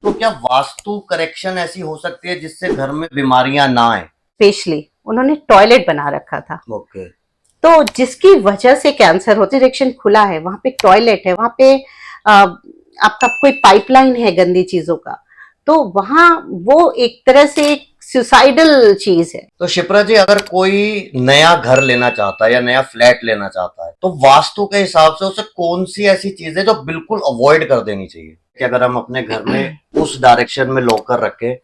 तो क्या वास्तु करेक्शन ऐसी हो सकती है जिससे घर में बीमारियां ना आए? स्पेशली उन्होंने टॉयलेट बना रखा था, ओके। तो जिसकी वजह से कैंसर हो, डायरेक्शन खुला है, वहां पे टॉयलेट है, वहां पे आपका कोई पाइपलाइन है गंदी चीजों का, तो वहां वो एक तरह से एक सुसाइडल चीज है। तो शिप्रा जी, अगर कोई नया घर लेना चाहता है या नया फ्लैट लेना चाहता है तो वास्तु के हिसाब से उसे कौन सी ऐसी चीज है जो बिल्कुल अवॉइड कर देनी चाहिए कि अगर हम अपने घर में उस डायरेक्शन में लॉकर रखें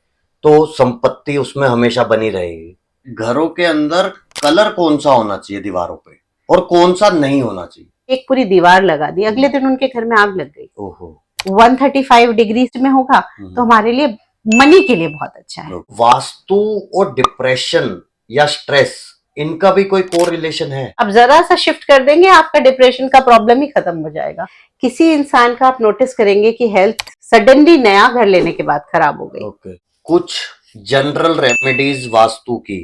तो संपत्ति उसमें हमेशा बनी रहेगी? घरों के अंदर कलर कौन सा होना चाहिए दीवारों पे और कौन सा नहीं होना चाहिए? एक पूरी दीवार लगा दी, अगले दिन उनके घर में आग लग गई, ओहो। 135 डिग्री में होगा, तो हमारे लिए मनी के लिए बहुत अच्छा है। वास्तु और डिप्रेशन या स्ट्रेस, इनका भी कोई कोरिलेशन है? अब जरा सा शिफ्ट कर देंगे, आपका डिप्रेशन का प्रॉब्लम ही खत्म हो जाएगा। किसी इंसान का आप नोटिस करेंगे कि हेल्थ सडनली नया घर लेने के बाद खराब हो गई। ओके। कुछ जनरल रेमेडीज वास्तु की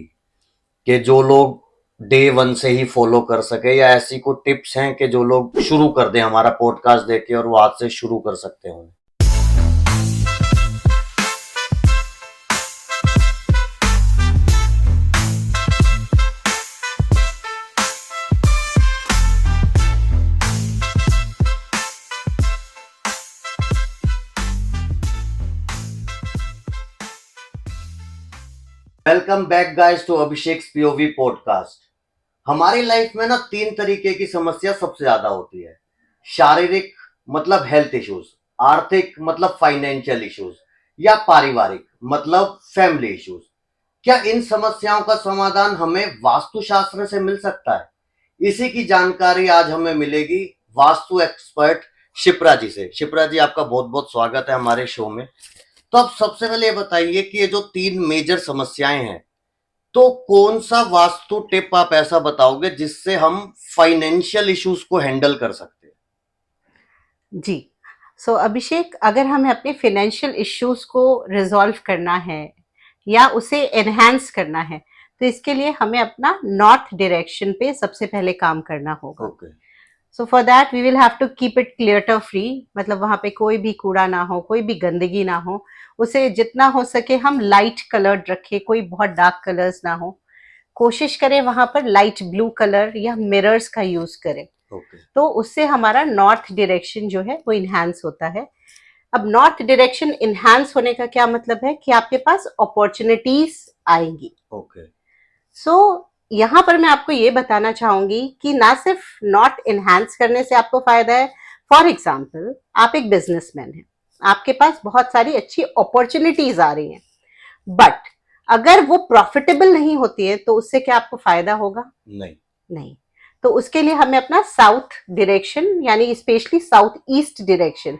कि जो लोग डे 1 से ही फॉलो कर सके, या ऐसी कोई टिप्स हैं कि जो लोग शुरू कर दें हमारा पॉडकास्ट देख के और वो आज से शुरू कर सकते हो? Welcome back guys to Abhishek POV podcast. हमारी लाइफ में ना 3 तरीके की समस्या सबसे ज्यादा होती है। शारीरिक मतलब हेल्थ इश्यूज, आर्थिक मतलब फाइनेंशियल इश्यूज, या पारिवारिक मतलब फैमिली इश्यूज। क्या इन समस्याओं का समाधान हमें वास्तुशास्त्र से मिल सकता है? इसी की जानकारी आज हमें मिलेगी वास्तु एक्सपर्ट शिप्रा जी से। शिप्रा जी, आपका बहुत बहुत स्वागत है हमारे शो में। तो आप सबसे पहले ये बताइए कि ये जो 3 मेजर समस्याएं हैं, तो कौन सा वास्तु टिप आप ऐसा बताओगे जिससे हम फाइनेंशियल इश्यूज को हैंडल कर सकते हैं? जी, सो अभिषेक, अगर हमें अपने फाइनेंशियल इश्यूज को रिजॉल्व करना है या उसे एनहांस करना है, तो इसके लिए हमें अपना नॉर्थ डायरेक्शन पे सबसे पहले काम करना होगा। Okay. So for that we will have to keep it clear free, मतलब वहां पे कोई भी कूड़ा ना हो, कोई भी गंदगी ना हो, उसे जितना हो सके हम लाइट कलर्ड रखें, कोई बहुत डार्क कलर्स ना हो। कोशिश करें वहां पर लाइट ब्लू कलर या मिरर्स का यूज करें। ओके। तो उससे हमारा नॉर्थ डायरेक्शन जो है वो इन्हांस होता है। अब नॉर्थ डायरेक्शन इन्हांस होने का क्या मतलब है कि आपके पास अपॉर्चुनिटीज आएंगी। ओके। सो यहाँ पर मैं आपको ये बताना चाहूंगी कि ना सिर्फ नॉर्थ इन्हांस करने से आपको फायदा है। फॉर एग्जाम्पल, आप एक बिजनेसमैन हैं, आपके पास बहुत सारी अच्छी अपॉर्चुनिटीज आ रही हैं, बट अगर वो प्रॉफिटेबल नहीं होती है तो उससे क्या आपको फायदा होगा? नहीं। नहीं। तो उसके लिए हमें अपना साउथ डायरेक्शन, यानी स्पेशली साउथ ईस्ट डायरेक्शन,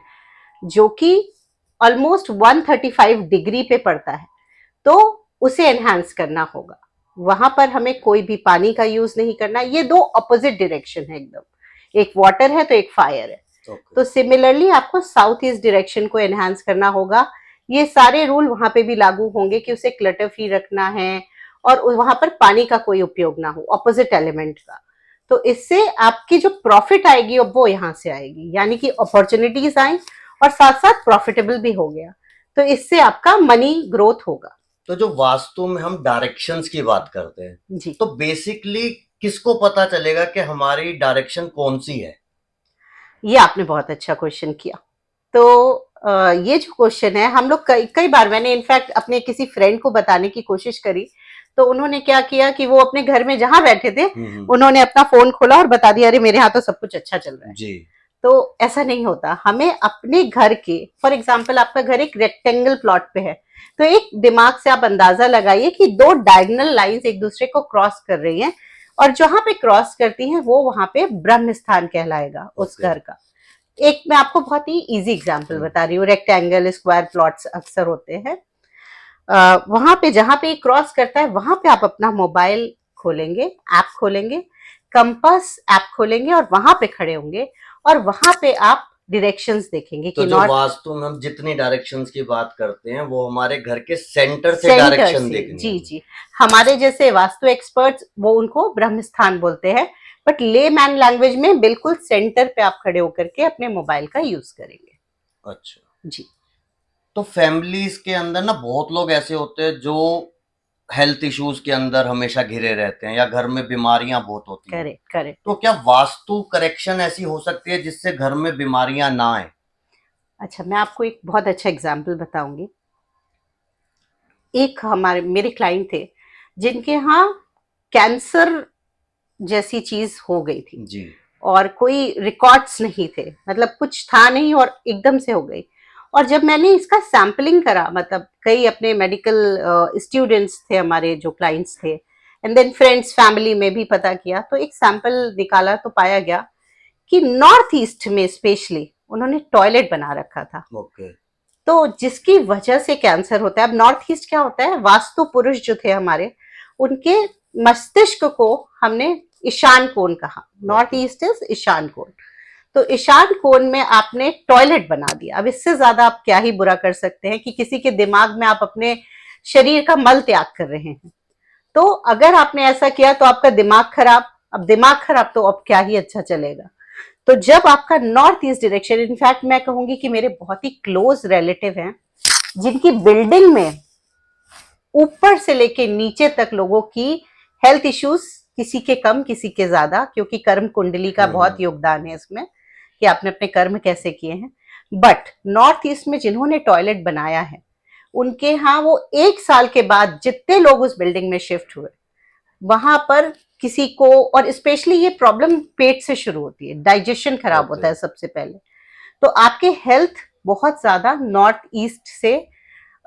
जो कि ऑलमोस्ट 135 डिग्री पे पड़ता है, तो उसे एनहांस करना होगा। वहां पर हमें कोई भी पानी का यूज नहीं करना। ये दो अपोजिट डायरेक्शन है एकदम, एक वाटर है तो एक फायर है। तो सिमिलरली आपको साउथ ईस्ट डायरेक्शन को एनहांस करना होगा। ये सारे रूल वहां पे भी लागू होंगे कि उसे क्लटर फ्री रखना है और वहां पर पानी का कोई उपयोग ना हो, ऑपोजिट एलिमेंट का। तो इससे आपकी जो प्रॉफिट आएगी वो यहाँ से आएगी, यानी कि अपॉर्चुनिटीज आई और साथ साथ प्रॉफिटेबल भी हो गया, तो इससे आपका मनी ग्रोथ होगा। तो जो वास्तु में हम डायरेक्शंस की बात करते हैं, जी, तो बेसिकली किसको पता चलेगा कि हमारी डायरेक्शन कौन सी है? ये आपने बहुत अच्छा क्वेश्चन किया। तो ये जो क्वेश्चन है, हम लोग कई कई बार, मैंने इनफैक्ट अपने किसी फ्रेंड को बताने की कोशिश करी, तो उन्होंने क्या किया कि वो अपने घर में जहां बैठे थे, उन्होंने अपना फोन खोला और बता दिया, अरे मेरे यहाँ तो सब कुछ अच्छा चल रहा है। जी। तो ऐसा नहीं होता। हमें अपने घर के, फॉर एग्जाम्पल आपका घर एक रेक्टेंगल प्लॉट पे है, तो एक दिमाग से आप अंदाजा लगाइए कि दो डायगोनल लाइंस एक दूसरे को क्रॉस कर रही हैं, और जहां पे क्रॉस करती हैं वो वहां पे ब्रह्म स्थान कहलाएगा उस घर का। एक मैं आपको बहुत ही इजी एग्जांपल बता रही हूँ। रेक्टेंगल, स्क्वायर प्लॉट्स अक्सर होते हैं, वहां पे जहां पे क्रॉस करता है वहां पे आप अपना मोबाइल खोलेंगे, ऐप खोलेंगे, कंपास ऐप खोलेंगे और वहां पे खड़े होंगे और वहां पे आप डायरेक्शंस देखेंगे तो कि जो नॉर्थ वास्तु में हम जितनी डायरेक्शंस की बात करते हैं वो हमारे घर के सेंटर से सेंटर डायरेक्शन से। देखनी जी है। जी, हमारे जैसे वास्तु एक्सपर्ट्स वो उनको ब्रह्म स्थान बोलते हैं, बट ले मैन लैंग्वेज में बिल्कुल सेंटर पे आप खड़े होकर के अपने मोबाइल का यूज करेंगे। अच्छा। जी। तो फैमिलीज के अंदर ना बहुत लोग ऐसे होते हैं जो हेल्थ इश्यूज के अंदर हमेशा घिरे रहते हैं या घर में बीमारियां बहुत होती हैं। Correct correct. तो क्या वास्तु करेक्शन ऐसी हो सकती है जिससे घर में बीमारियां ना आए? अच्छा, मैं आपको एक बहुत अच्छा एग्जाम्पल बताऊंगी। एक हमारे मेरे क्लाइंट थे जिनके यहाँ कैंसर जैसी चीज हो गई थी जी। और कोई रिकॉर्ड्स नहीं थे, मतलब कुछ था नहीं और एकदम से हो गई। और जब मैंने इसका सैम्पलिंग करा, मतलब कई अपने मेडिकल स्टूडेंट्स थे हमारे जो क्लाइंट्स थे, एंड देन फ्रेंड्स फैमिली में भी पता किया, तो एक सैंपल निकाला तो पाया गया कि नॉर्थ ईस्ट में स्पेशली उन्होंने टॉयलेट बना रखा था। ओके। तो जिसकी वजह से कैंसर होता है। अब नॉर्थ ईस्ट क्या होता है, वास्तु पुरुष जो थे हमारे, उनके मस्तिष्क को हमने ईशान कोण कहा। नॉर्थ ईस्ट इज ईशान कोण। तो ईशान कोण में आपने टॉयलेट बना दिया। अब इससे ज्यादा आप क्या ही बुरा कर सकते हैं कि किसी के दिमाग में आप अपने शरीर का मल त्याग कर रहे हैं। तो अगर आपने ऐसा किया तो आपका दिमाग खराब, अब दिमाग खराब तो अब क्या ही अच्छा चलेगा। तो जब आपका नॉर्थ ईस्ट डायरेक्शन, इनफैक्ट मैं कहूंगी कि मेरे बहुत ही क्लोज रिलेटिव हैं जिनकी बिल्डिंग में ऊपर से लेके नीचे तक लोगों की हेल्थ इश्यूज, किसी के कम किसी के ज्यादा, क्योंकि कर्म कुंडली का बहुत योगदान है इसमें कि आपने अपने कर्म कैसे किए हैं। बट नॉर्थ ईस्ट में जिन्होंने टॉयलेट बनाया है, उनके यहाँ वो 1 साल के बाद जितने लोग उस बिल्डिंग में शिफ्ट हुए, वहां पर किसी को, और स्पेशली ये प्रॉब्लम पेट से शुरू होती है, डाइजेशन खराब होता है सबसे पहले। तो आपके हेल्थ बहुत ज्यादा नॉर्थ ईस्ट से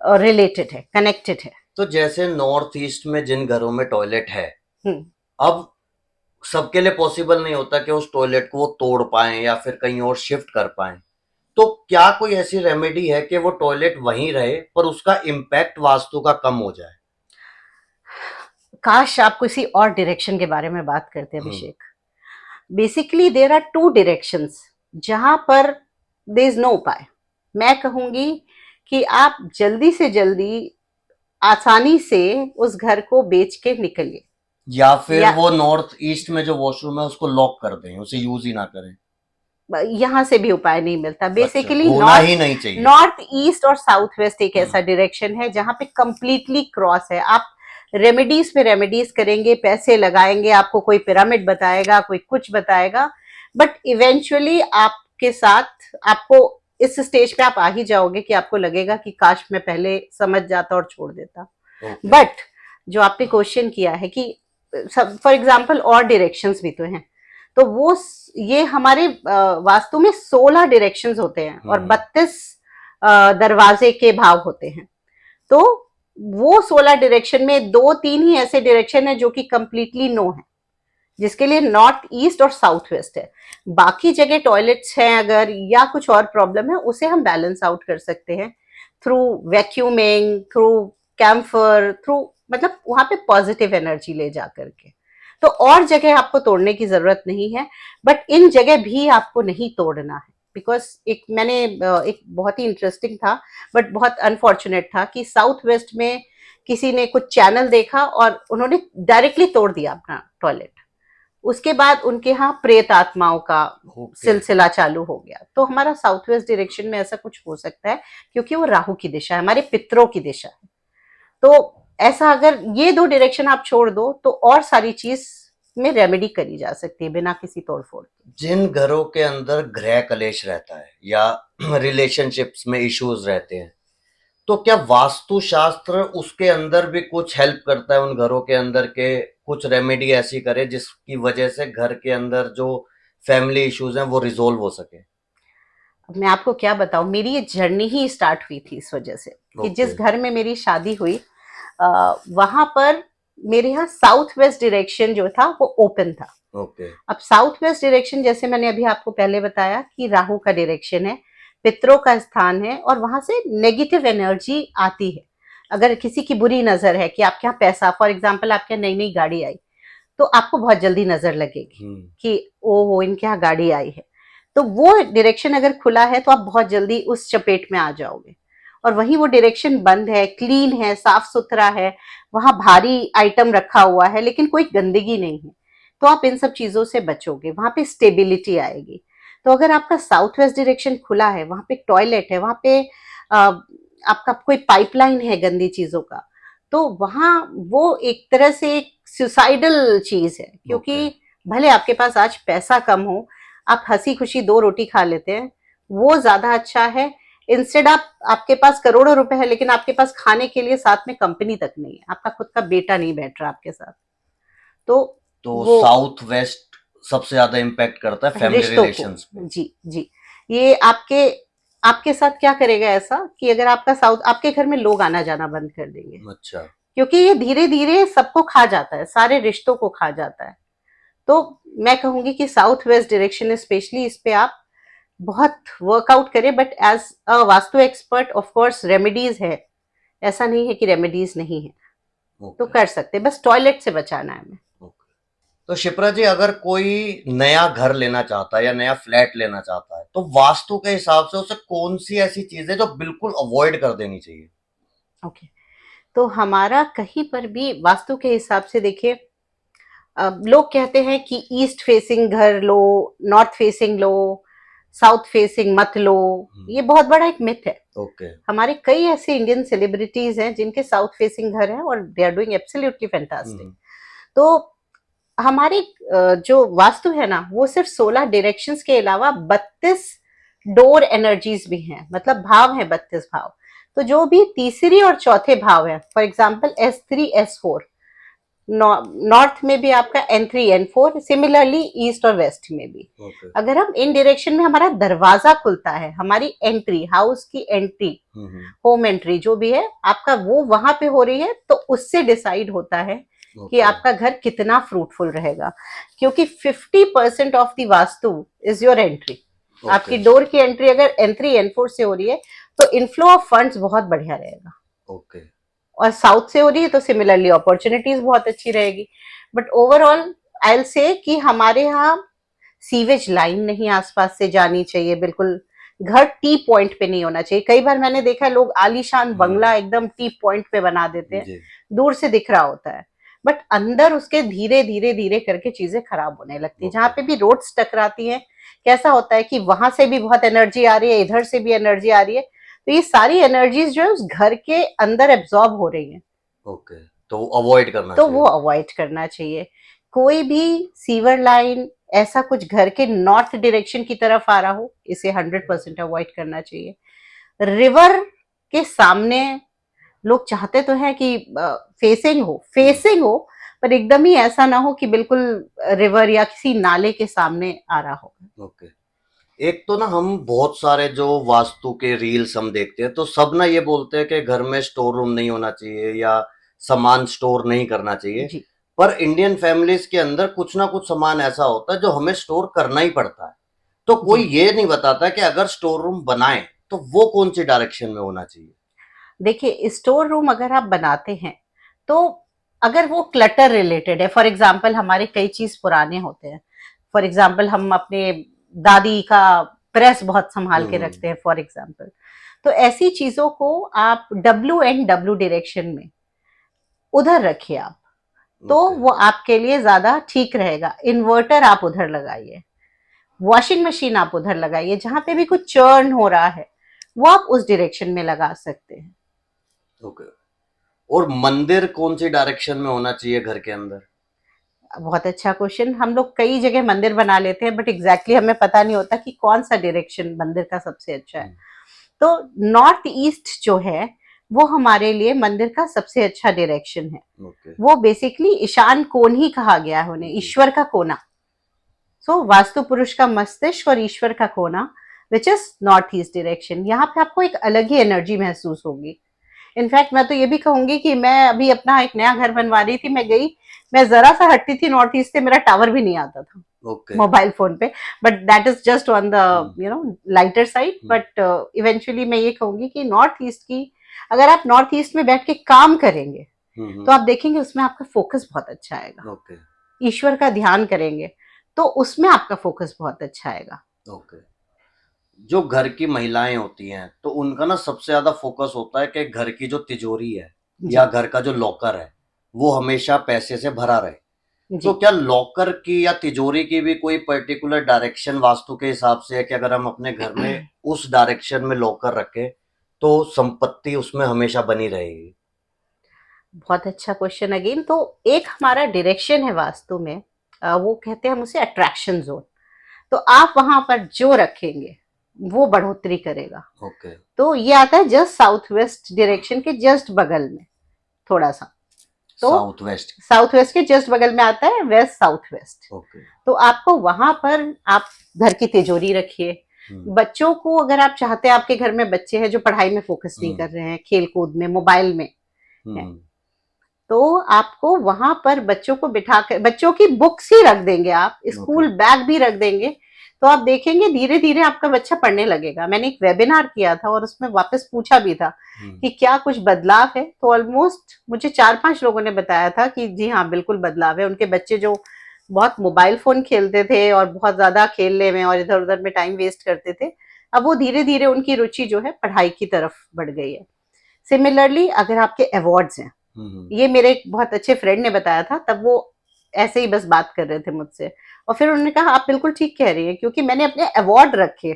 रिलेटेड है, कनेक्टेड है। तो जैसे नॉर्थ ईस्ट में जिन घरों में टॉयलेट है, हम्म। अब सबके लिए पॉसिबल नहीं होता कि उस टॉयलेट को वो तोड़ पाएं या फिर कहीं और शिफ्ट कर पाएं। तो क्या कोई ऐसी रेमेडी है कि वो टॉयलेट वहीं रहे पर उसका इम्पैक्ट वास्तु का कम हो जाए? काश आप किसी और डायरेक्शन के बारे में बात करते Abhishek. Basically there are two directions जहां पर देयर इज नो उपाय। मैं कहूंगी कि आप जल्दी से जल्दी आसानी से उस घर को बेच के निकलिए, या फिर या वो नॉर्थ ईस्ट में जो वॉशरूम है उसको लॉक कर दें, उसे यूज ही ना करें। यहाँ से भी उपाय नहीं मिलता। अच्छा, बेसिकली होना ही नहीं चाहिए। नॉर्थ ईस्ट और साउथ वेस्ट एक ऐसा डायरेक्शन है जहां पे कंप्लीटली क्रॉस है। आप रेमेडीज पे रेमेडीज करेंगे, पैसे लगाएंगे, आपको कोई पिरामिड बताएगा, कोई कुछ बताएगा, बट इवेंचुअली आपके साथ, आपको इस स्टेज पे आप आ ही जाओगे कि आपको लगेगा कि काश मैं पहले समझ जाता और छोड़ देता। बट जो आपने क्वेश्चन किया है कि फॉर एग्जाम्पल और डायरेक्शंस भी तो हैं, तो वो ये हमारे वास्तु में 16 डायरेक्शंस होते हैं और 32 दरवाजे के भाव होते हैं। तो वो 16 डायरेक्शन में 2-3 ही ऐसे डायरेक्शन है जो कि कंप्लीटली नो है, जिसके लिए नॉर्थ ईस्ट और साउथ वेस्ट है। बाकी जगह टॉयलेट्स हैं अगर, या कुछ और प्रॉब्लम है, उसे हम बैलेंस आउट कर सकते हैं through vacuuming, through camphor, through, मतलब वहां पे पॉजिटिव एनर्जी ले जा करके। तो और जगह आपको तोड़ने की जरूरत नहीं है, बट इन जगह भी आपको नहीं तोड़ना है। बिकॉज एक बहुत ही इंटरेस्टिंग था बट बहुत अनफॉर्चुनेट था कि साउथ वेस्ट में किसी ने कुछ चैनल देखा और उन्होंने डायरेक्टली तोड़ दिया अपना टॉयलेट। उसके बाद उनके यहाँ प्रेत आत्माओं का सिलसिला चालू हो गया। तो हमारा साउथ वेस्ट डायरेक्शन में ऐसा कुछ हो सकता है क्योंकि वो राहु की दिशा है, हमारे पितरों की दिशा है। तो ऐसा अगर ये दो डायरेक्शन आप छोड़ दो तो और सारी चीज में रेमेडी करी जा सकती है बिना किसी तोड़फोड़ के। जिन घरों के अंदर गृह कलेश रहता है या रिलेशनशिप्स में इश्यूज रहते हैं, तो क्या वास्तु शास्त्र उसके अंदर भी कुछ हेल्प करता है उन घरों के अंदर के कुछ रेमेडी ऐसी करे जिसकी वजह से घर के अंदर जो फैमिली इश्यूज हैं वो रिजोल्व हो सके? अब मैं आपको क्या बताऊं, मेरी ये जर्नी ही स्टार्ट हुई थी इस वजह से कि जिस घर में मेरी शादी हुई वहां पर मेरे यहाँ साउथ वेस्ट डायरेक्शन जो था वो ओपन था। अब साउथ वेस्ट डायरेक्शन, जैसे मैंने अभी आपको पहले बताया कि राहु का डायरेक्शन है, पितरों का स्थान है, और वहां से नेगेटिव एनर्जी आती है। अगर किसी की बुरी नजर है कि आपके यहाँ पैसा, फॉर एग्जाम्पल आपके यहाँ नई नई गाड़ी आई, तो आपको बहुत जल्दी नजर लगेगी कि ओहो इनके यहाँ गाड़ी आई है। तो वो डायरेक्शन अगर खुला है तो आप बहुत जल्दी उस चपेट में आ जाओगे। और वहीं वो डायरेक्शन बंद है, क्लीन है, साफ सुथरा है, वहां भारी आइटम रखा हुआ है लेकिन कोई गंदगी नहीं है, तो आप इन सब चीजों से बचोगे, वहां पे स्टेबिलिटी आएगी। तो अगर आपका साउथ वेस्ट डायरेक्शन खुला है, वहां पे टॉयलेट है, वहां पे आपका कोई पाइपलाइन है गंदी चीजों का, तो वहां वो एक तरह से एक सुसाइडल चीज है, क्योंकि भले आपके पास आज पैसा कम हो, आप हंसी खुशी 2 रोटी खा लेते हैं, वो ज्यादा अच्छा है। इंस्टेड आपके पास करोड़ों रुपए है लेकिन आपके पास खाने के लिए साथ में कंपनी तक नहीं है, आपका खुद का बेटा नहीं बैठ रहा आपके साथ, तो तो वो साउथ वेस्ट सबसे ज्यादा इम्पैक्ट करता है फैमिली रिश्तों रिलेशंस को, पे। जी जी, ये आपके आपके साथ क्या करेगा ऐसा कि अगर आपका साउथ, आपके घर में लोग आना जाना बंद कर देंगे, अच्छा। क्योंकि ये धीरे धीरे सबको खा जाता है, सारे रिश्तों को खा जाता है। तो मैं कहूंगी कि साउथ वेस्ट डायरेक्शन स्पेशली इस पे आप बहुत वर्कआउट करें, but as a vastu expert of course remedies है, ऐसा नहीं है कि रेमेडीज नहीं है, तो ओके। कर सकते हैं, बस टॉयलेट से बचाना है हमें। ओके। तो शिप्रा जी, अगर कोई नया घर लेना चाहता है या नया फ्लैट लेना चाहता है, तो वास्तु के हिसाब से उसे कौन सी ऐसी चीज है जो बिल्कुल अवॉइड कर देनी चाहिए? ओके, तो हमारा कहीं पर भी वास्तु के हिसाब से देखिए, लोग कहते हैं कि ईस्ट फेसिंग घर लो, नॉर्थ फेसिंग लो, साउथ फेसिंग मत लो, ये बहुत बड़ा एक मिथ है। ओके। हमारे कई ऐसे इंडियन सेलिब्रिटीज हैं जिनके साउथ फेसिंग घर हैं और they are doing absolutely fantastic. तो हमारी जो वास्तु है ना, वो सिर्फ 16 डायरेक्शंस के अलावा 32 डोर एनर्जीज भी हैं, मतलब भाव है 32 भाव। तो जो भी तीसरी और चौथे भाव है, for example S3 S4, north में भी आपका N3 N4, सिमिलरली ईस्ट और वेस्ट में भी। ओके। अगर हम इन डायरेक्शन में हमारा दरवाजा खुलता है, हमारी एंट्री, हाउस की एंट्री, होम एंट्री जो भी है आपका, वो वहां पे हो रही है, तो उससे डिसाइड होता है कि आपका घर कितना फ्रूटफुल रहेगा, क्योंकि 50% of the vastu is your entry. आपकी डोर की एंट्री अगर N3 N4 से हो रही है तो इनफ्लो ऑफ फंड्स बहुत बढ़िया रहेगा। ओके। और साउथ से हो रही है तो सिमिलरली अपॉर्चुनिटीज बहुत अच्छी रहेगी। But overall I will say कि हमारे यहाँ सीवेज लाइन नहीं आसपास से जानी चाहिए, बिल्कुल घर टी पॉइंट पे नहीं होना चाहिए। कई बार मैंने देखा है लोग आलीशान बंगला एकदम टी पॉइंट पे बना देते हैं, दूर से दिख रहा होता है, बट अंदर उसके धीरे धीरे धीरे करके चीजें खराब होने लगती है। जहां पे भी रोड्स टकराती हैं, कैसा होता है कि वहां से भी बहुत एनर्जी आ रही है, इधर से भी एनर्जी आ रही है, तो ये सारी एनर्जीज जो है उस घर के अंदर एब्जॉर्ब हो रही है। ओके। तो अवॉइड करना तो चाहिए। वो अवॉइड करना चाहिए। कोई भी सीवर लाइन ऐसा कुछ घर के नॉर्थ डायरेक्शन की तरफ आ रहा हो, इसे 100% अवॉइड करना चाहिए। रिवर के सामने लोग चाहते तो हैं कि फेसिंग हो, पर एकदम ही ऐसा ना हो कि बिल्कुल रिवर या किसी नाले के सामने आ रहा हो। ओके। एक तो ना हम बहुत सारे जो वास्तु के रील्स हम देखते हैं, तो सब ना ये बोलते हैं कि घर में स्टोर रूम नहीं होना चाहिए या सामान स्टोर नहीं करना चाहिए। जी, पर इंडियन फैमिलीज के अंदर कुछ ना कुछ सामान ऐसा होता है जो हमें स्टोर करना ही पड़ता है। तो कोई जी। ये नहीं बताता कि अगर स्टोर रूम बनाए तो वो कौन सी डायरेक्शन में होना चाहिए। देखिए, स्टोर रूम अगर आप बनाते हैं तो अगर वो क्लटर रिलेटेड है, फॉर एग्जाम्पल हमारे कई चीज पुराने होते हैं, फॉर एग्जाम्पल हम अपने दादी का प्रेस बहुत संभाल के रखते हैं फॉर एग्जाम्पल, तो ऐसी चीजों को आप WNW डायरेक्शन में उधर रखिए आप, तो वो आपके लिए ज्यादा ठीक रहेगा। इन्वर्टर आप उधर लगाइए, वॉशिंग मशीन आप उधर लगाइए, जहां पे भी कुछ चर्न हो रहा है वो आप उस डायरेक्शन में लगा सकते हैं। ओके। और मंदिर कौन सी डायरेक्शन में होना चाहिए घर के अंदर? बहुत अच्छा क्वेश्चन। हम लोग कई जगह मंदिर बना लेते हैं, बट एग्जैक्टली हमें पता नहीं होता कि कौन सा डायरेक्शन मंदिर का सबसे अच्छा है। तो नॉर्थ ईस्ट जो है वो हमारे लिए मंदिर का सबसे अच्छा डायरेक्शन है। वो बेसिकली ईशान कोण ही कहा गया है उन्हें, ईश्वर का कोना। सो वास्तु पुरुष का मस्तिष्क और ईश्वर का कोना, which is north east direction. यहाँ पे आपको एक अलग ही एनर्जी महसूस होगी। इनफैक्ट मैं तो ये भी कहूंगी कि मैं अभी अपना एक नया घर बनवा रही थी, मैं गई, मैं जरा सा हटती थी नॉर्थ ईस्ट से, मेरा टावर भी नहीं आता था मोबाइल फोन पे, but that is just on the lighter side. But eventually मैं ये कहूंगी कि नॉर्थ ईस्ट की, अगर आप नॉर्थ ईस्ट में बैठ के काम करेंगे तो आप देखेंगे उसमें आपका फोकस बहुत अच्छा आएगा। ईश्वर का ध्यान करेंगे तो उसमें आपका फोकस बहुत अच्छा आएगा। जो घर की महिलाएं होती हैं तो उनका ना सबसे ज्यादा फोकस होता है कि घर की जो तिजोरी है या घर का जो लॉकर है वो हमेशा पैसे से भरा रहे। तो क्या लॉकर की या तिजोरी की भी कोई पर्टिकुलर डायरेक्शन वास्तु के हिसाब से है कि अगर हम अपने घर में उस डायरेक्शन में लॉकर रखें तो संपत्ति उसमें हमेशा बनी रहेगी? बहुत अच्छा क्वेश्चन अगेन। तो एक हमारा डायरेक्शन है वास्तु में, वो कहते हैं हम उसे अट्रैक्शन जोन। तो आप वहां पर जो रखेंगे वो बढ़ोतरी करेगा। ओके। तो ये आता है जस्ट साउथ वेस्ट डायरेक्शन के जस्ट बगल में थोड़ा सा। तो साउथ वेस्ट। साउथ वेस्ट के जस्ट बगल में आता है वेस्ट साउथ वेस्ट। ओके। तो आपको वहां पर आप घर की तिजोरी रखिए। बच्चों को अगर आप चाहते हैं, आपके घर में बच्चे हैं जो पढ़ाई में फोकस नहीं कर रहे हैं, खेल कूद में, मोबाइल में है, तो आपको वहां पर बच्चों को बिठा कर बच्चों की बुक्स ही रख देंगे, आप स्कूल बैग भी रख देंगे, तो आप देखेंगे धीरे धीरे आपका बच्चा पढ़ने लगेगा। मैंने एक वेबिनार किया था और उसमें वापस पूछा भी था कि क्या कुछ बदलाव है, तो ऑलमोस्ट मुझे 4-5 लोगों ने बताया था कि जी हाँ बिल्कुल बदलाव है। उनके बच्चे जो बहुत मोबाइल फोन खेलते थे और बहुत ज्यादा खेलने में और इधर उधर में टाइम वेस्ट करते थे, अब वो धीरे धीरे उनकी रुचि जो है पढ़ाई की तरफ बढ़ गई है। सिमिलरली अगर आपके अवार्ड्स हैं, ये मेरे एक बहुत अच्छे फ्रेंड ने बताया था, तब वो ऐसे ही बस बात कर रहे थे मुझसे, और फिर उन्होंने कहा आप बिल्कुल ठीक कह रही हैं, क्योंकि मैंने अपने अवार्ड रखे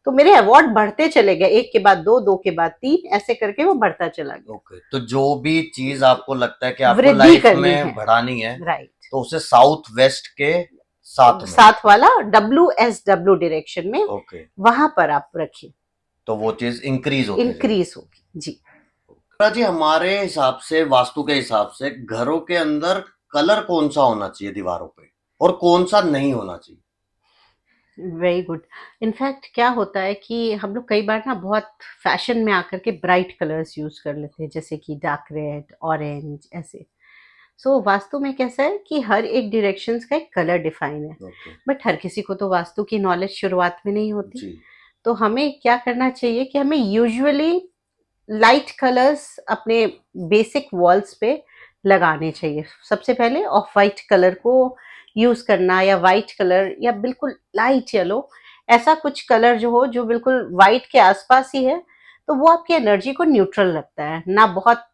तो मेरे अवार्ड बढ़ते चले गए, एक के बाद दो, दो के बाद तीन, ऐसे करके वो बढ़ता चला गया। ओके। तो जो भी चीज आपको लगता है कि आपको वृद्धि लाइफ करनी में है, बढ़ानी है, राइट, तो उसे साउथ वेस्ट के साथ में, साथ वाला WSW डायरेक्शन में, ओके, वहां पर आप रखिए, तो वो चीज इंक्रीज होती जाएगी। इंक्रीज होगी जी। जी, हमारे हिसाब से, वास्तु के हिसाब से, घरों के अंदर कलर कौन सा होना चाहिए दीवारों पे और कौन सा नहीं होना चाहिए? Very good. इनफैक्ट क्या होता है कि हम लोग कई बार ना बहुत फैशन में आकर के ब्राइट कलर्स यूज कर लेते हैं, जैसे कि डार्क रेड, ऑरेंज, ऐसे। सो वास्तु में कैसा है कि हर एक डायरेक्शंस का एक कलर डिफाइन है, ओके। बट हर किसी को तो वास्तु की नॉलेज शुरुआत में नहीं होती। जी। तो हमें क्या करना चाहिए कि हमें यूजुअली लाइट कलर्स अपने बेसिक वॉल्स पे लगाने चाहिए। सबसे पहले ऑफ वाइट कलर को यूज करना, या वाइट कलर, या बिल्कुल लाइट येलो, ऐसा कुछ कलर जो हो जो बिल्कुल वाइट के आसपास ही है, तो वो आपकी एनर्जी को न्यूट्रल रखता है, ना बहुत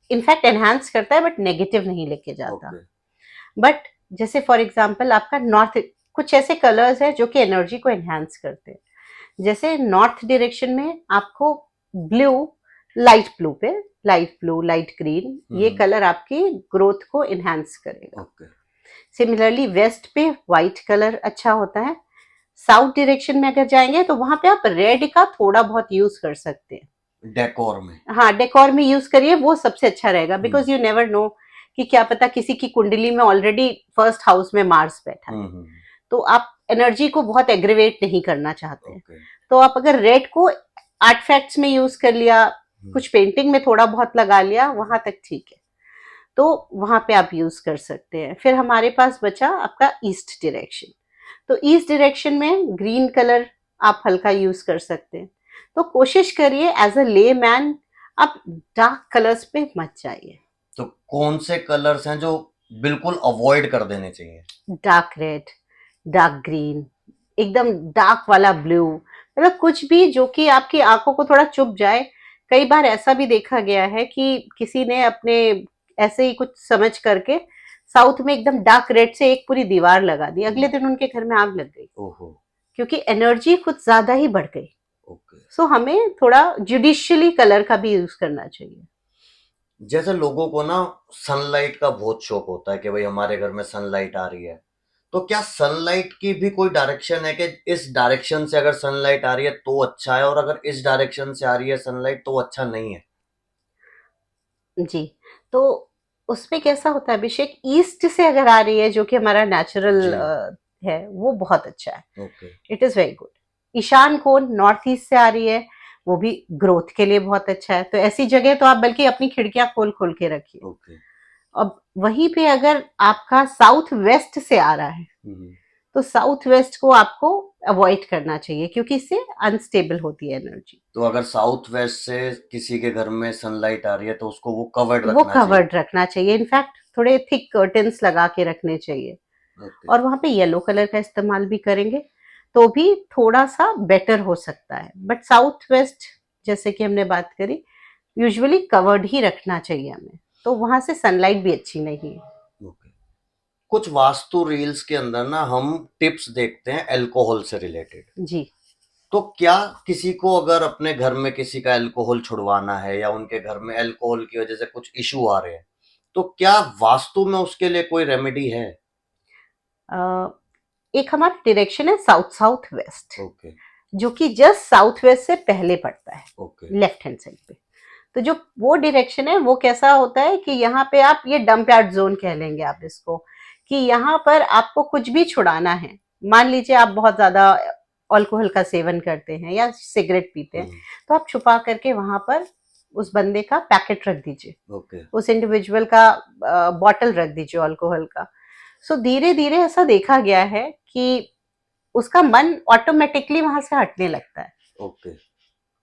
इनफैक्ट एनहांस करता है, बट नेगेटिव नहीं लेके जाता। ओके। बट जैसे फॉर एग्जांपल आपका नॉर्थ, कुछ ऐसे कलर्स है जो कि एनर्जी को एनहांस करते हैं। जैसे नॉर्थ डायरेक्शन में आपको ब्लू, लाइट ब्लू पे, लाइट ब्लू, लाइट ग्रीन, ये कलर आपकी ग्रोथ को एनहांस करेगा। ओके। सिमिलरली वेस्ट पे व्हाइट कलर अच्छा होता है। साउथ डायरेक्शन में अगर जाएंगे तो वहां पे आप रेड का थोड़ा बहुत यूज कर सकते हैं, डेकोर में। हाँ डेकोर में यूज करिए, वो सबसे अच्छा रहेगा, बिकॉज यू नेवर नो कि क्या पता किसी की कुंडली में ऑलरेडी फर्स्ट हाउस में मार्स बैठा है, तो आप एनर्जी को बहुत एग्रीवेट नहीं करना चाहते हैं। तो आप अगर रेड को आर्टिफैक्ट्स में यूज कर लिया, कुछ पेंटिंग में थोड़ा बहुत लगा लिया, वहां तक ठीक है, तो वहां पे आप यूज कर सकते हैं। फिर हमारे पास बचा आपका ईस्ट डायरेक्शन। तो ईस्ट डायरेक्शन में ग्रीन कलर आप हल्का यूज कर सकते हैं। तो कोशिश करिए एज अ ले मैन आप डार्क कलर्स पे मत जाइए। तो कौन से कलर्स हैं जो बिल्कुल अवॉइड कर देने चाहिए? डार्क रेड, डार्क ग्रीन, एकदम डार्क वाला ब्लू, मतलब कुछ भी जो कि आपकी आंखों को थोड़ा चुभ जाए। कई बार ऐसा भी देखा गया है कि किसी ने अपने ऐसे ही कुछ समझ करके साउथ में एकदम डार्क रेड से एक पूरी दीवार लगा दी, अगले दिन उनके घर में आग लग गई, ओहो। क्योंकि एनर्जी कुछ ज्यादा ही बढ़ गई। ओके। सो हमें थोड़ा जुडिशियली कलर का भी यूज करना चाहिए। जैसे लोगों को ना सनलाइट का बहुत शौक होता है कि भाई हमारे घर में सनलाइट आ रही है, तो क्या सनलाइट की भी कोई डायरेक्शन है कि इस डायरेक्शन से अगर सनलाइट आ रही है तो अच्छा है, और अगर इस डायरेक्शन से आ रही है सनलाइट तो अच्छा नहीं है? जी, तो उसमें कैसा होता है अभिषेक, ईस्ट से अगर आ रही है जो कि हमारा नेचुरल है, वो बहुत अच्छा है, okay. It is very good. ईशान कोण नॉर्थ ईस्ट से आ रही है, वो भी ग्रोथ के लिए बहुत अच्छा है। तो ऐसी जगह तो आप बल्कि अपनी खिड़कियां खोल खोल के रखिए। ओके। अब वहीं पे अगर आपका साउथ वेस्ट से आ रहा है, तो साउथ वेस्ट को आपको अवॉइड करना चाहिए, क्योंकि इससे अनस्टेबल होती है एनर्जी। तो अगर साउथ वेस्ट से किसी के घर में सनलाइट आ रही है तो उसको वो कवर्ड वो रखना चाहिए? कवर्ड रखना चाहिए, इनफैक्ट थोड़े थिक कर्टन्स लगा के रखने चाहिए। ओके। और वहां पे येलो कलर का इस्तेमाल भी करेंगे तो भी थोड़ा सा बेटर हो सकता है। बट साउथ वेस्ट जैसे कि हमने बात करी, यूजुअली कवर्ड ही रखना चाहिए हमें, तो वहां से सनलाइट भी अच्छी नहीं है। ओके। कुछ वास्तु रील्स के अंदर ना हम टिप्स देखते हैं अल्कोहल से रिलेटेड, जी, तो क्या किसी को अगर अपने घर में किसी का अल्कोहल छुड़वाना है या उनके घर में अल्कोहल की वजह से कुछ इशू आ रहे हैं, तो क्या वास्तु में उसके लिए कोई रेमेडी है? अ, एक हमारा डायरेक्शन है साउथ साउथ वेस्ट, ओके जो कि जस्ट साउथ वेस्ट से पहले पड़ता है, ओके लेफ्ट हैंड साइड पे। तो जो वो डायरेक्शन है वो कैसा होता है कि यहाँ पे आप ये डंप यार्ड जोन कह लेंगे आप इसको, कि यहाँ पर आपको कुछ भी छुड़ाना है। मान लीजिए आप बहुत ज्यादा अल्कोहल का सेवन करते हैं या सिगरेट पीते हैं, तो आप छुपा करके वहां पर उस बंदे का पैकेट रख दीजिए, ओके उस इंडिविजुअल का बॉटल रख दीजिए अल्कोहल का। सो धीरे धीरे ऐसा देखा गया है कि उसका मन ऑटोमेटिकली वहां से हटने लगता है, ओके।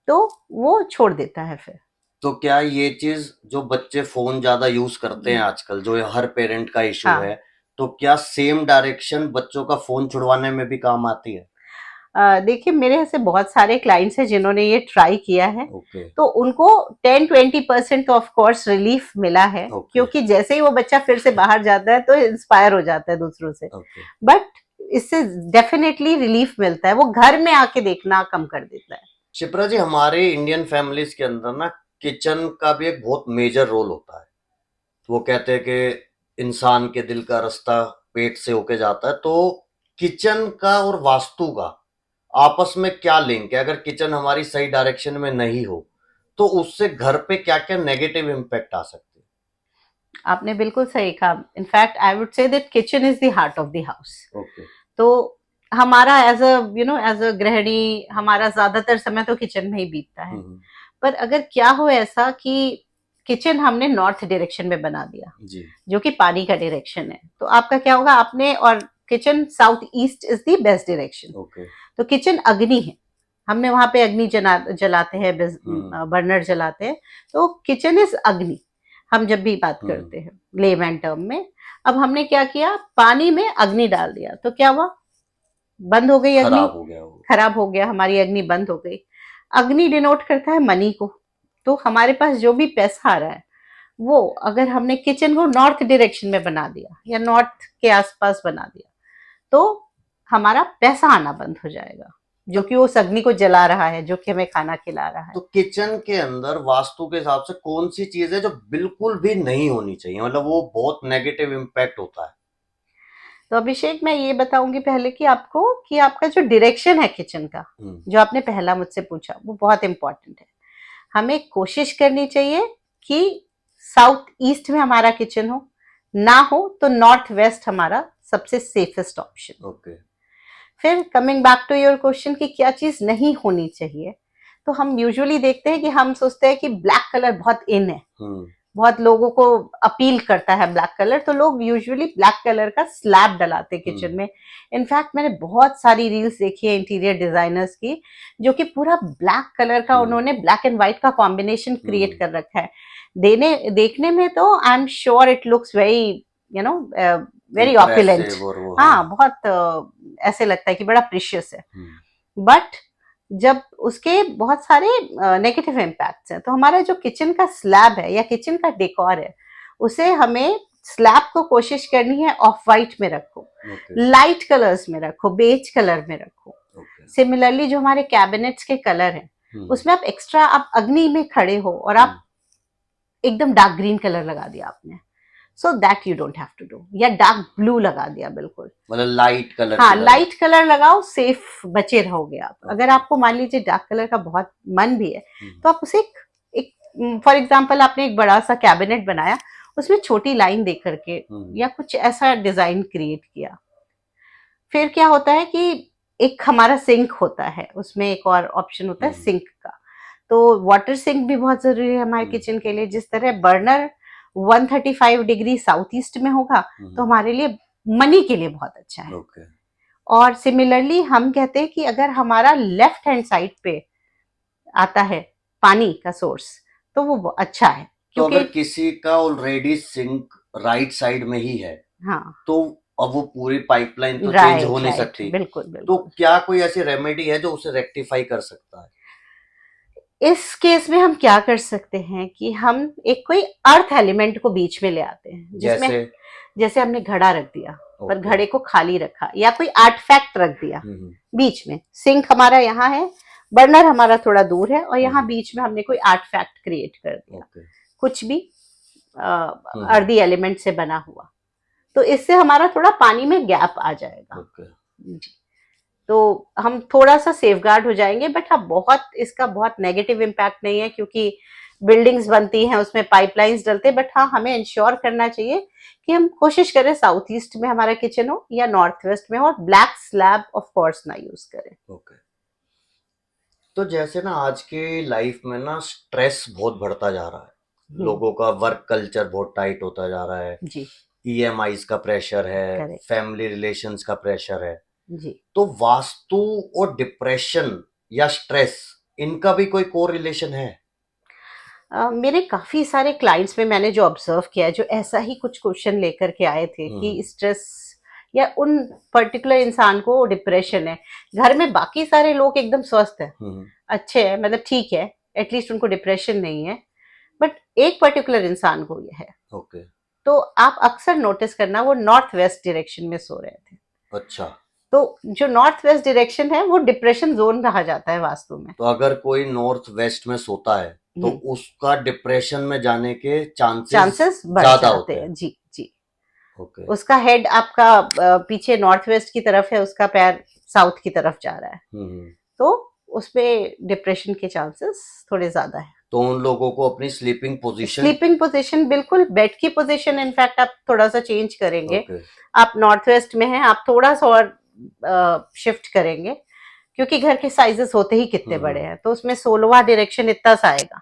तो वो छोड़ देता है फिर। तो क्या ये चीज जो बच्चे फोन ज्यादा यूज करते हैं आजकल, जो ये हर पेरेंट का इशू हाँ। है, तो क्या सेम डायरेक्शन बच्चों का फोन छुड़वाने में भी काम आती है? देखिए मेरे ऐसे बहुत सारे क्लाइंट्स हैं जिन्होंने ये ट्राई किया है, ओके तो उनको 10-20% ऑफ कोर्स रिलीफ मिला है, ओके क्योंकि जैसे ही वो बच्चा फिर से बाहर जाता है तो इंस्पायर हो जाता है दूसरों से। ओके। बट इससे डेफिनेटली रिलीफ मिलता है, वो घर में आके देखना कम कर देता है। शिप्रा जी, हमारे इंडियन फैमिलीज के अंदर ना किचन का भी एक बहुत मेजर रोल होता है। वो कहते हैं कि इंसान के दिल का रास्ता पेट से होके जाता है, तो किचन का और वास्तु का आपस में क्या लिंक है? अगर किचन हमारी सही डायरेक्शन में नहीं हो तो उससे घर पे क्या क्या नेगेटिव इम्पैक्ट आ सकते हैं? आपने बिल्कुल सही कहा। In fact I would say that kitchen is the heart of the house. Okay तो हमारा एज अ एज अ गृहिणी हमारा ज्यादातर समय तो किचन में ही बीतता है। पर अगर क्या हो ऐसा कि किचन हमने नॉर्थ डायरेक्शन में बना दिया, जी जो कि पानी का डायरेक्शन है, तो आपका क्या होगा, आपने, और kitchen south east is the best direction. Okay तो किचन अग्नि है, हमने वहां पे अग्नि जलाते हैं, बर्नर जलाते हैं, तो किचन इज अग्नि हम जब भी बात करते हैं लेमैन टर्म में। अब हमने क्या किया, पानी में अग्नि डाल दिया, तो क्या हुआ, बंद हो गई अग्नि, खराब हो गया वो। खराब हो गया, हमारी अग्नि बंद हो गई। अग्नि डिनोट करता है मनी को, तो हमारे पास जो भी पैसा आ रहा है वो, अगर हमने किचन को नॉर्थ डायरेक्शन में बना दिया या नॉर्थ के आसपास बना दिया, तो हमारा पैसा आना बंद हो जाएगा, जो कि उस अग्नि को जला रहा है, जो कि हमें खाना खिला रहा है। तो किचन के अंदर वास्तु के हिसाब से कौन सी चीज है जो बिल्कुल भी नहीं होनी चाहिए, मतलब वो बहुत नेगेटिव इम्पैक्ट होता है? तो अभिषेक मैं ये बताऊंगी पहले कि आपको, कि आपका जो डायरेक्शन है किचन का, जो आपने पहला मुझसे पूछा, वो बहुत इंपॉर्टेंट है। हमें कोशिश करनी चाहिए कि साउथ ईस्ट में हमारा किचन हो, ना हो तो नॉर्थ वेस्ट हमारा सबसे सेफेस्ट ऑप्शन। ओके फिर coming back to your question कि क्या चीज नहीं होनी चाहिए, तो हम यूजुअली देखते हैं कि हम सोचते हैं कि ब्लैक कलर बहुत इन है, बहुत लोगों को अपील करता है ब्लैक कलर, तो लोग यूजुअली ब्लैक कलर का स्लैब डलाते हैं किचन में। इनफैक्ट मैंने बहुत सारी रील्स देखी है इंटीरियर डिजाइनर्स की, जो कि पूरा ब्लैक कलर का उन्होंने ब्लैक एंड व्हाइट का कॉम्बिनेशन क्रिएट कर रखा है। देखने में तो I am sure it looks very very opulent, हाँ बहुत ऐसे लगता है कि बड़ा प्रीशियस है। बट जब उसके बहुत सारे नेगेटिव इम्पैक्ट्स हैं, तो हमारा जो किचन का स्लैब है या किचन का डेकोर है, उसे हमें स्लैब को कोशिश करनी है ऑफ वाइट में रखो, लाइट कलर्स में रखो, बेज कलर में रखो। सिमिलरली जो हमारे कैबिनेट्स के कलर हैं, उसमें आप एक्स्ट्रा, आप अग्नि में खड़े हो और आप एकदम डार्क ग्रीन कलर लगा दिया आपने, so that you don't have to do, या डार्क ब्लू लगा दिया, बिल्कुल मतलब लाइट कलर। हाँ, लाइट कलर लगाओ, सेफ बचे रहोगे आप। अगर आपको मान लीजिए डार्क कलर का बहुत मन भी है, तो आप उसे एक फॉर एग्जांपल आपने एक बड़ा सा कैबिनेट बनाया, उसमें छोटी लाइन दे करके या कुछ ऐसा डिजाइन क्रिएट किया। फिर क्या होता है कि एक हमारा सिंक होता है, उसमें एक और ऑप्शन होता है सिंक का, तो वाटर सिंक भी बहुत जरूरी है हमारे किचन के लिए। जिस तरह बर्नर 135 डिग्री साउथ ईस्ट में होगा, तो हमारे लिए मनी के लिए बहुत अच्छा है। और सिमिलरली हम कहते हैं कि अगर हमारा लेफ्ट हैंड साइड पे आता है पानी का सोर्स, तो वो अच्छा है, क्योंकि तो अगर किसी का ऑलरेडी सिंक राइट साइड में ही है, हाँ, तो अब वो पूरी पाइपलाइन तो चेंज हो नहीं सकती। बिल्कुल बिल्कुल। तो क्या कोई ऐसी रेमेडी है जो उसे रेक्टिफाई कर सकता है? इस केस में हम क्या कर सकते हैं कि हम एक कोई अर्थ एलिमेंट को बीच में ले आते हैं, जिसमें जैसे हमने घड़ा रख दिया, पर ओके। घड़े को खाली रखा या कोई आर्टिफैक्ट रख दिया हम्म, बीच में। सिंक हमारा यहाँ है, बर्नर हमारा थोड़ा दूर है, और यहाँ हम्म, बीच में हमने कोई आर्टिफैक्ट क्रिएट कर दिया, ओके। कुछ भी हम्म, अर्दी एलिमेंट से बना हुआ, तो इससे हमारा थोड़ा पानी में गैप आ जाएगा। ओके। जी। तो हम थोड़ा सा सेफगार्ड हो जाएंगे, बट हाँ बहुत इसका बहुत नेगेटिव इम्पैक्ट नहीं है, क्योंकि बिल्डिंग्स बनती हैं उसमें पाइपलाइंस डलते हैं, बट हाँ हमें इंश्योर करना चाहिए कि हम कोशिश करें साउथ ईस्ट में हमारा किचन हो या नॉर्थ वेस्ट में हो, और ब्लैक स्लैब ऑफ कोर्स ना यूज करें। ओके। तो जैसे ना आज के लाइफ में ना स्ट्रेस बहुत बढ़ता जा रहा है, लोगों का वर्क कल्चर बहुत टाइट होता जा रहा है, जी। ईएमआईज का प्रेशर है, करेक्ट। फैमिली रिलेशंस का प्रेशर है। जी। तो वास्तु और डिप्रेशन या स्ट्रेस, इनका भी कोई कोरिलेशन है? मेरे काफी सारे क्लाइंट्स में मैंने जो ऑब्जर्व किया है, जो ऐसा ही कुछ क्वेश्चन लेकर के आए थे कि स्ट्रेस या उन पर्टिकुलर इंसान को डिप्रेशन है, घर में बाकी सारे लोग एकदम स्वस्थ है, अच्छे हैं, मतलब ठीक है, एटलीस्ट उनको डिप्रेशन नहीं है, बट एक पर्टिकुलर इंसान को ये है। ओके। तो आप अक्सर नोटिस करना वो नॉर्थ वेस्ट डायरेक्शन में सो रहे थे। अच्छा। तो जो नॉर्थ वेस्ट डायरेक्शन है वो डिप्रेशन जोन कहा जाता है वास्तु में। तो अगर कोई नॉर्थ वेस्ट में सोता है तो उसका डिप्रेशन में जाने के चांसेस बढ़ ज्यादा जाते होते हैं। हैं। जी जी। ओके। उसका हेड आपका पीछे नॉर्थ वेस्ट की तरफ है, उसका पैर साउथ की तरफ जा रहा है, तो उसमें डिप्रेशन के चांसेस थोड़े ज्यादा है। तो उन लोगों को अपनी स्लीपिंग पोजीशन बिल्कुल बेड की पोजीशन इनफैक्ट आप थोड़ा सा चेंज करेंगे। ओके। आप नॉर्थ वेस्ट में हैं, आप थोड़ा सा और शिफ्ट करेंगे, क्योंकि घर के साइजेस होते ही कितने बड़े हैं, तो उसमें 16वां डायरेक्शन इतना सा आएगा।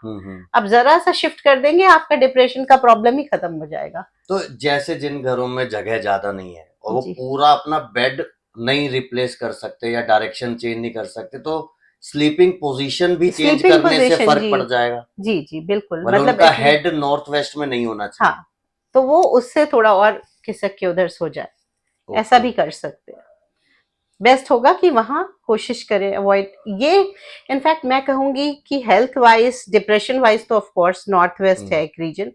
अब जरा सा शिफ्ट कर देंगे, आपका डिप्रेशन का प्रॉब्लम ही खत्म हो जाएगा। तो जैसे जिन घरों में जगह ज्यादा नहीं है और वो जी। पूरा अपना बेड नहीं रिप्लेस कर सकते या डायरेक्शन चेंज नहीं कर सकते, तो स्लीपिंग पोजीशन भी चेंज स्लीपिंग करने से पोजीशन, फर्क जी पड़ जाएगा? जी जी बिल्कुल, मतलब मतलब उनका हेड नॉर्थ वेस्ट में नहीं होना चाहिए? हाँ, तो वो उससे थोड़ा और खिसक के उधर सो जाए, ऐसा भी कर सकते हैं। बेस्ट होगा कि वहां कोशिश करें अवॉइड ये। इनफैक्ट मैं कहूंगी कि हेल्थ वाइज, डिप्रेशन वाइज तो ऑफ कोर्स नॉर्थ वेस्ट है एक रीजन।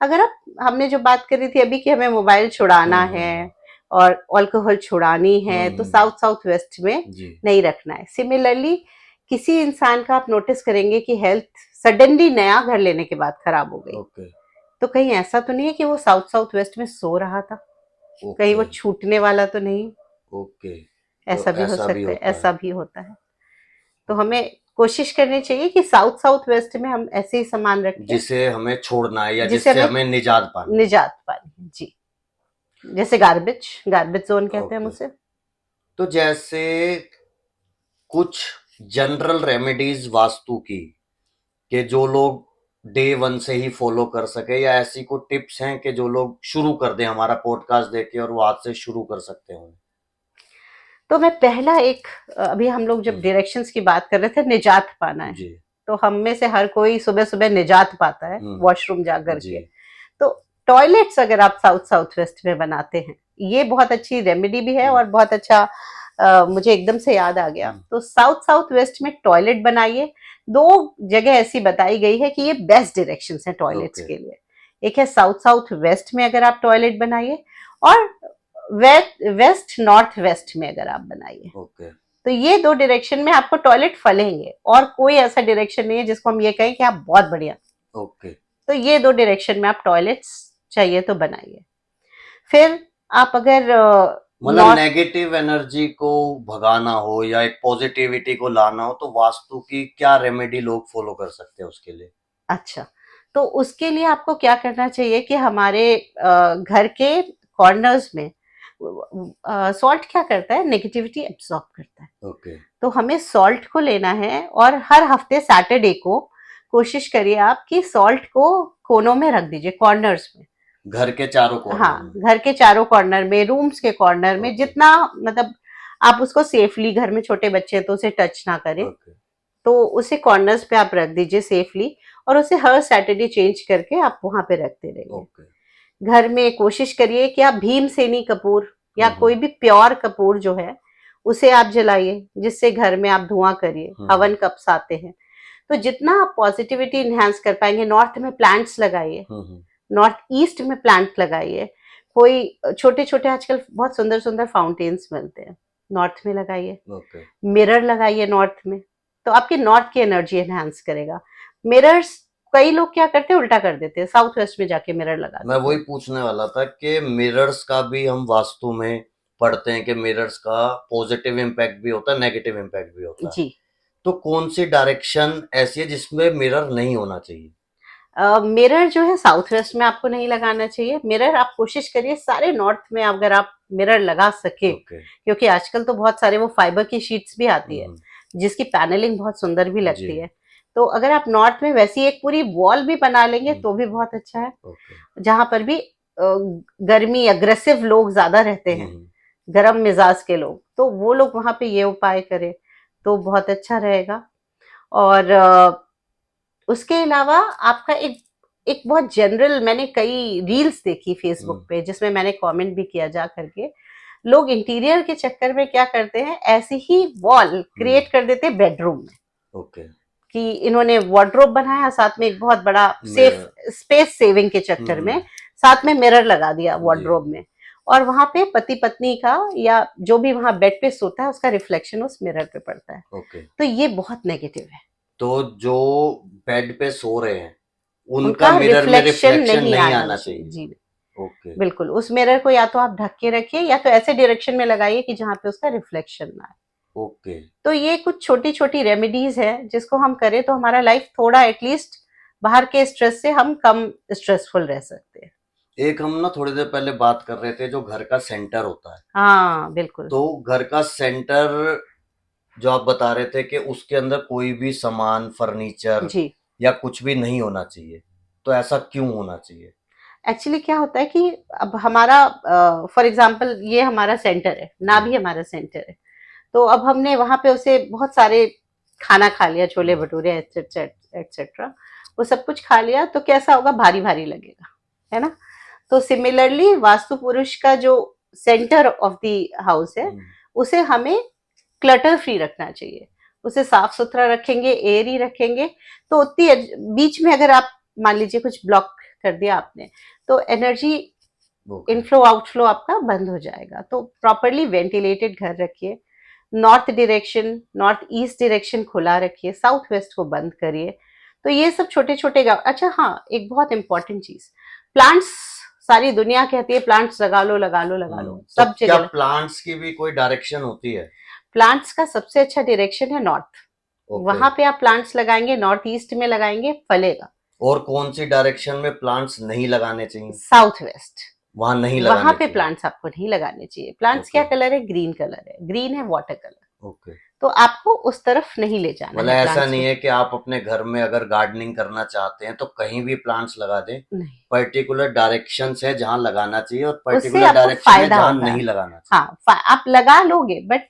अगर आप, हमने जो बात करी थी अभी कि हमें मोबाइल छुड़ाना है और अल्कोहल छुड़ानी है, तो साउथ साउथ वेस्ट में नहीं रखना है। सिमिलरली किसी इंसान का आप नोटिस करेंगे कि हेल्थ सडनली नया घर लेने के बाद खराब हो गई, तो कहीं ऐसा तो नहीं है कि वो साउथ साउथ वेस्ट में सो रहा था, कहीं वो छूटने वाला तो नहीं। ओके। ऐसा तो भी हो ऐसा भी सकता है, होता ऐसा भी होता है। तो हमें कोशिश करनी चाहिए कि साउथ साउथ वेस्ट में हम ऐसे ही सामान रखें जिसे हमें छोड़ना है या जिससे जिससे हमें निजात पानी निजात पानी। जी। जैसे गार्बेज जोन कहते हैं हम उसे। तो जैसे कुछ जनरल रेमेडीज वास्तु की कि जो लोग डे वन से ही फॉलो कर सके, या ऐसी कोई टिप्स हैं कि जो लोग शुरू कर दें हमारा पॉडकास्ट देख के और वो आज से शुरू कर सकते हो? तो मैं पहला एक, अभी हम लोग जब डायरेक्शंस की बात कर रहे थे, निजात पाना है, तो हम में से हर कोई सुबह सुबह निजात पाता है वॉशरूम जा करके। तो टॉयलेट्स अगर आप साउथ साउथ वेस्ट में बनाते हैं, ये बहुत अच्छी रेमेडी भी है और बहुत अच्छा, मुझे एकदम से याद आ गया। तो साउथ साउथ वेस्ट में टॉयलेट बनाइए। 2 जगह ऐसी बताई गई है कि ये बेस्ट डायरेक्शंस हैं टॉयलेट्स के लिए। एक है साउथ साउथ वेस्ट में अगर आप टॉयलेट बनाइए, और वेस्ट नॉर्थ वेस्ट में अगर आप बनाइए। तो ये 2 डायरेक्शन में आपको टॉयलेट फलेंगे, और कोई ऐसा डायरेक्शन नहीं है जिसको हम ये कहें कि आप बहुत बढ़िया। तो ये 2 डायरेक्शन में आप टॉयलेट्स चाहिए तो बनाइए। फिर आप अगर मतलब नेगेटिव एनर्जी को भगाना हो या एक पॉजिटिविटी को लाना हो, तो वास्तु की क्या रेमेडी लोग फॉलो कर सकते हैं उसके लिए? अच्छा, तो उसके लिए आपको क्या करना चाहिए कि हमारे घर के कॉर्नर्स में सॉल्ट क्या करता है, नेगेटिविटी एब्सॉर्ब करता है। तो हमें सॉल्ट को लेना है, और हर हफ्ते सैटरडे को कोशिश करिए आप कि सॉल्ट को कोनों में रख दीजिए, कॉर्नर्स में, घर के चारों कॉर्नर। हाँ, घर के चारों कॉर्नर में, रूम्स के कॉर्नर में, जितना मतलब आप उसको सेफली, घर में छोटे बच्चे तो उसे टच ना करें, तो उसे कॉर्नर्स पे आप रख दीजिए सेफली, और उसे हर सैटरडे चेंज करके आप वहां पे रखते रहिए। घर में कोशिश करिए कि आप भीमसेनी कपूर या कोई भी प्योर कपूर जो है उसे आप जलाइए, जिससे घर में आप धुआं करिए। हवन कप्स आते हैं, तो जितना आप पॉजिटिविटी इनहेंस कर पाएंगे। नॉर्थ में प्लांट्स लगाइए, नॉर्थ ईस्ट में प्लांट लगाइए, कोई छोटे छोटे आजकल बहुत सुंदर सुंदर फाउंटेन्स मिलते हैं, नॉर्थ में लगाइए। ओके। मिरर लगाइए नॉर्थ में, तो आपकी नॉर्थ की एनर्जी एनहांस करेगा। मिरर्स कई लोग क्या करते हैं, उल्टा कर देते हैं, साउथ वेस्ट में जाके मिरर लगा मैं देते वही हैं। पूछने वाला था कि मिरर्स का भी हम वास्तु में पढ़ते हैं कि मिरर्स का पॉजिटिव इम्पैक्ट भी होता है, नेगेटिव इम्पैक्ट भी होता है। जी। तो कौन सी डायरेक्शन ऐसी है जिसमें मिरर नहीं होना चाहिए? मिरर जो है साउथ वेस्ट में आपको नहीं लगाना चाहिए। मिरर आप कोशिश करिए सारे नॉर्थ में अगर आप मिरर लगा सके, ओके। क्योंकि आजकल तो बहुत सारे वो फाइबर की शीट्स भी आती है, हम्म। जिसकी पैनलिंग बहुत सुंदर भी लगती जी। है। तो अगर आप नॉर्थ में वैसी एक पूरी वॉल भी बना लेंगे तो भी हम्म। बहुत अच्छा है। ओके। जहां पर भी गर्मी अग्रेसिव लोग ज्यादा रहते हैं, हम्म। गर्म मिजाज के लोग, तो वो लोग वहां पे ये उपाय करें तो बहुत अच्छा रहेगा। और उसके अलावा आपका एक एक बहुत जनरल, मैंने कई रील्स देखी फेसबुक हम्म। पे जिसमें मैंने कमेंट भी किया जा करके, लोग इंटीरियर के चक्कर में क्या करते हैं, ऐसी ही वॉल क्रिएट कर देते हैं बेडरूम में, ओके। कि इन्होंने वार्डरोब बनाया, साथ में एक बहुत बड़ा सेफ मिरर। स्पेस सेविंग के चक्कर में साथ में मिरर लगा दिया जी। वार्डरोब में, और वहां पे पति पत्नी का या जो भी वहां बेड पे सोता है उसका रिफ्लेक्शन उस मिरर पे पड़ता है। ओके। तो ये बहुत नेगेटिव है। तो जो बेड पे सो रहे हैं उनका उनका मिरर में रिफ्लेक्शन रिफ्लेक्शन नहीं नहीं आना आना चाहिए। चाहिए। जी ओके। बिल्कुल, उस मिरर को या तो आप ढक के रखिए या तो ऐसे डायरेक्शन में लगाइए कि जहां पे उसका रिफ्लेक्शन ना आए। ओके। तो ये कुछ छोटी छोटी रेमेडीज है जिसको हम करें तो हमारा लाइफ थोड़ा एटलीस्ट बाहर के स्ट्रेस से हम कम स्ट्रेसफुल रह सकते हैं। एक हम ना थोड़ी देर पहले बात कर रहे थे जो घर का सेंटर होता है, हाँ बिल्कुल। तो घर का सेंटर जो आप बता रहे थे कि उसके अंदर कोई भी सामान, फर्नीचर जी। या कुछ भी नहीं होना चाहिए, तो ऐसा क्यों होना चाहिए? एक्चुअली क्या होता है कि अब हमारा फॉर एग्जांपल ये हमारा सेंटर है ना, जी। भी हमारा सेंटर है, तो अब हमने वहां पे उसे बहुत सारे खाना खा लिया, छोले भटूरे एक्सेट्रा, वो सब कुछ खा लिया तो कैसा होगा, भारी भारी लगेगा, है ना। तो सिमिलरली वास्तु पुरुष का जो सेंटर ऑफ द हाउस है उसे हमें क्लटर फ्री रखना चाहिए। उसे साफ सुथरा रखेंगे, एयर रखेंगे, तो उतनी बीच में अगर आप मान लीजिए कुछ ब्लॉक कर दिया आपने, तो एनर्जी ओके। इनफ्लो आउटफ्लो आपका बंद हो जाएगा। तो प्रॉपरली वेंटिलेटेड घर रखिए, north direction, north east direction खुला रखिए, साउथ वेस्ट को बंद करिए। तो ये सब छोटे छोटे गाँव। अच्छा हाँ, एक बहुत इंपॉर्टेंट चीज, प्लांट्स, सारी दुनिया कहती है प्लांट्स लगा लो लगा लो लगा लो, तो सब क्या जगह। प्लांट्स की भी कोई डायरेक्शन होती है? प्लांट्स का सबसे अच्छा डायरेक्शन है नॉर्थ। ओके। वहां पे आप प्लांट्स लगाएंगे, नॉर्थ ईस्ट में लगाएंगे, फलेगा। और कौन सी डायरेक्शन में प्लांट्स नहीं लगाने चाहिए? साउथ वेस्ट, वहां नहीं वहां लगाने पे चाहिए। प्लांट्स आपको नहीं लगाने चाहिए। Plants okay. क्या कलर है, ग्रीन कलर है, ग्रीन है वाटर कलर, ओके। तो आपको उस तरफ नहीं ले जाना मतलब है ऐसा प्लांट्स नहीं को। है कि आप अपने घर में अगर गार्डनिंग करना चाहते हैं तो कहीं भी प्लांट्स लगा दें, नहीं, पर्टिकुलर डायरेक्शंस है जहां लगाना चाहिए और उससे पर्टिकुलर आपको डायरेक्शन है फायदा जहां होगा। नहीं लगाना चाहिए। हाँ, आप लगा लोगे बट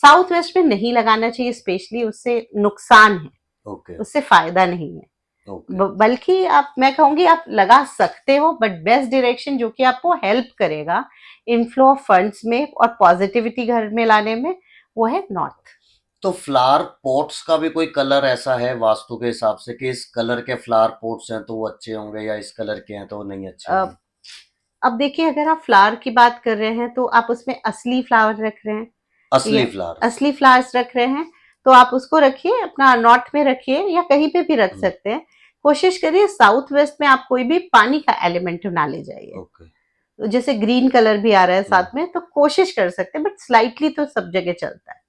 साउथ वेस्ट में नहीं लगाना चाहिए स्पेशली, उससे नुकसान है, ओके। उससे फायदा नहीं है। ओके। बल्कि आप, मैं कहूंगी आप लगा सकते हो, बट बेस्ट डायरेक्शन जो कि आपको हेल्प करेगा इनफ्लो ऑफ फंड्स में और पॉजिटिविटी घर में लाने में, वो है नॉर्थ। तो फ्लावर पॉट्स का भी कोई कलर ऐसा है वास्तु के हिसाब से कि इस कलर के फ्लावर पॉट्स हैं तो वो अच्छे होंगे या इस कलर के हैं तो वो नहीं अच्छे होंगे? अब देखिए, अगर आप फ्लावर की बात कर रहे हैं तो आप उसमें असली फ्लावर रख रहे हैं, असली ये फ्लावर्स। असली फ्लावर्स रख रहे हैं, तो आप उसको रखिए, अपना नॉर्थ में रखिए या कहीं पे भी रख सकते हैं। कोशिश करिए साउथ वेस्ट में आप कोई भी पानी का एलिमेंट ना ले जाइए। ओके। तो जैसे ग्रीन कलर भी आ रहा है साथ में, तो कोशिश कर सकते हैं, बट स्लाइटली तो सब जगह चलता है।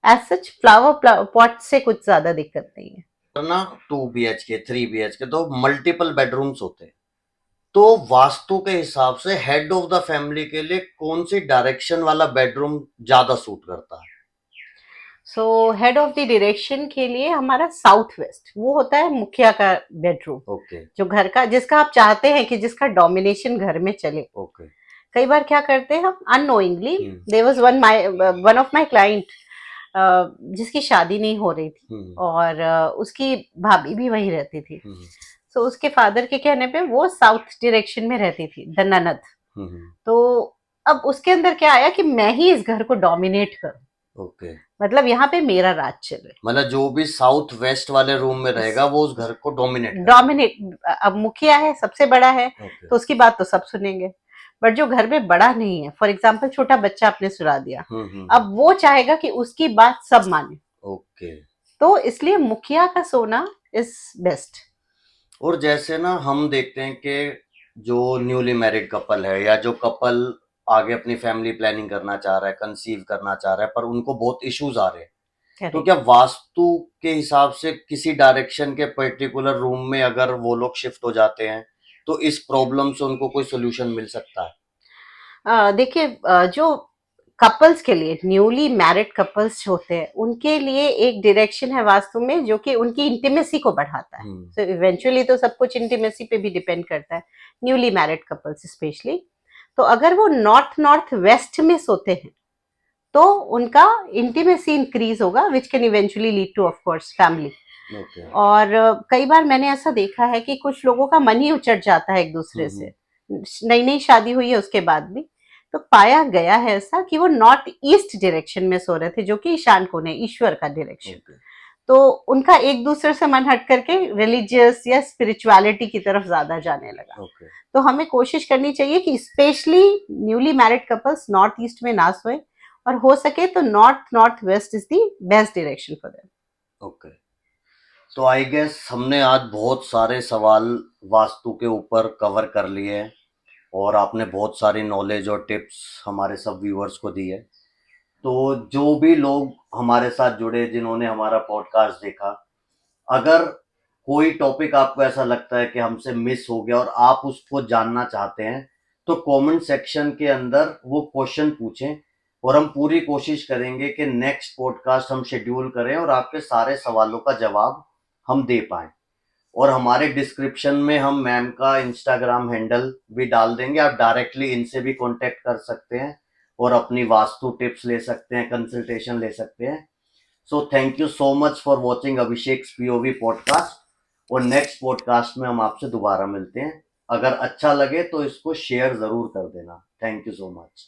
एज सच फ्लावर पॉट से कुछ ज्यादा दिक्कत नहीं है। ना 2 BHK 3 BHK तो मल्टीपल बेडरूम्स होते हैं, तो वास्तु के हिसाब से हेड ऑफ द फैमिली के लिए कौन सी डायरेक्शन वाला बेडरूम ज्यादा सूट करता है? So head of the direction के लिए हमारा साउथ वेस्ट, वो होता है मुखिया का बेडरूम, ओके। जो घर का, जिसका आप चाहते हैं कि जिसका डोमिनेशन घर में चले। ओके। कई बार क्या करते हैं हम unknowingly, hmm. There was one of my client जिसकी शादी नहीं हो रही थी और उसकी भाभी भी वहीं रहती थी। सो उसके फादर के कहने पे वो साउथ डायरेक्शन में रहती थी, द ननद। तो अब उसके अंदर क्या आया कि मैं ही इस घर को डोमिनेट करूं, ओके। मतलब यहाँ पे मेरा राज चले। मतलब जो भी साउथ वेस्ट वाले रूम में रहेगा वो उस घर को डोमिनेट डोमिनेट, अब मुखिया है, सबसे बड़ा है, ओके। तो उसकी बात तो सब सुनेंगे। बट जो घर में बड़ा नहीं है, फॉर एग्जाम्पल छोटा बच्चा आपने सुला दिया, अब वो चाहेगा कि उसकी बात सब माने। ओके। तो इसलिए मुखिया का सोना इज बेस्ट। और जैसे ना हम देखते हैं कि जो न्यूली मैरिड कपल है या जो कपल आगे अपनी फैमिली प्लानिंग करना चाह रहा है, कंसीव करना चाह रहा है, पर उनको बहुत इश्यूज आ रहे हैं, तो करेक्ट। क्या वास्तु के हिसाब से किसी डायरेक्शन के पर्टिकुलर रूम में अगर वो लोग शिफ्ट हो जाते हैं तो इस प्रॉब्लम से उनको कोई सोल्यूशन मिल सकता है? देखिए, जो कपल्स के लिए, न्यूली मैरिड कपल्स होते हैं, उनके लिए एक डायरेक्शन है वास्तु में जो कि उनकी इंटीमेसी को बढ़ाता है। सो इवेंचुअली तो सब कुछ इंटीमेसी पे भी डिपेंड करता है, न्यूली मैरिड कपल्स स्पेशली। तो अगर वो नॉर्थ नॉर्थ वेस्ट में सोते हैं तो उनका इंटीमेसी इंक्रीज होगा, which can eventually lead two of course family. Okay. और कई बार मैंने ऐसा देखा है कि कुछ लोगों का मन ही उचट जाता है एक दूसरे से, नई नई शादी हुई है उसके बाद भी। तो पाया गया है ऐसा कि वो नॉर्थ ईस्ट डायरेक्शन में सो रहे थे, जो कि ईशान कोने, ईश्वर का डायरेक्शन। ओके। तो उनका एक दूसरे से मन हट करके रिलीजियस या स्पिरिचुअलिटी की तरफ ज्यादा जाने लगा। ओके। तो हमें कोशिश करनी चाहिए कि specially newly married couples north east में ना सोए, और हो सके तो north north west is the best direction for them. Okay. तो आई गेस हमने आज बहुत सारे सवाल वास्तु के ऊपर कवर कर लिए हैं और आपने बहुत सारी नॉलेज और टिप्स हमारे सब व्यूअर्स को दी है। तो जो भी लोग हमारे साथ जुड़े, जिन्होंने हमारा पॉडकास्ट देखा, अगर कोई टॉपिक आपको ऐसा लगता है कि हमसे मिस हो गया और आप उसको जानना चाहते हैं, तो कमेंट सेक्शन के अंदर वो क्वेश्चन पूछें और हम पूरी कोशिश करेंगे कि नेक्स्ट पॉडकास्ट हम शेड्यूल करें और आपके सारे सवालों का जवाब हम दे पाएं। और हमारे डिस्क्रिप्शन में हम मैम का इंस्टाग्राम हैंडल भी डाल देंगे, आप डायरेक्टली इनसे भी कांटेक्ट कर सकते हैं और अपनी वास्तु टिप्स ले सकते हैं, कंसल्टेशन ले सकते हैं। So thank you so much for watching Abhishek POV podcast, और नेक्स्ट पॉडकास्ट में हम आपसे दोबारा मिलते हैं। अगर अच्छा लगे तो इसको शेयर जरूर कर देना। Thank you so much.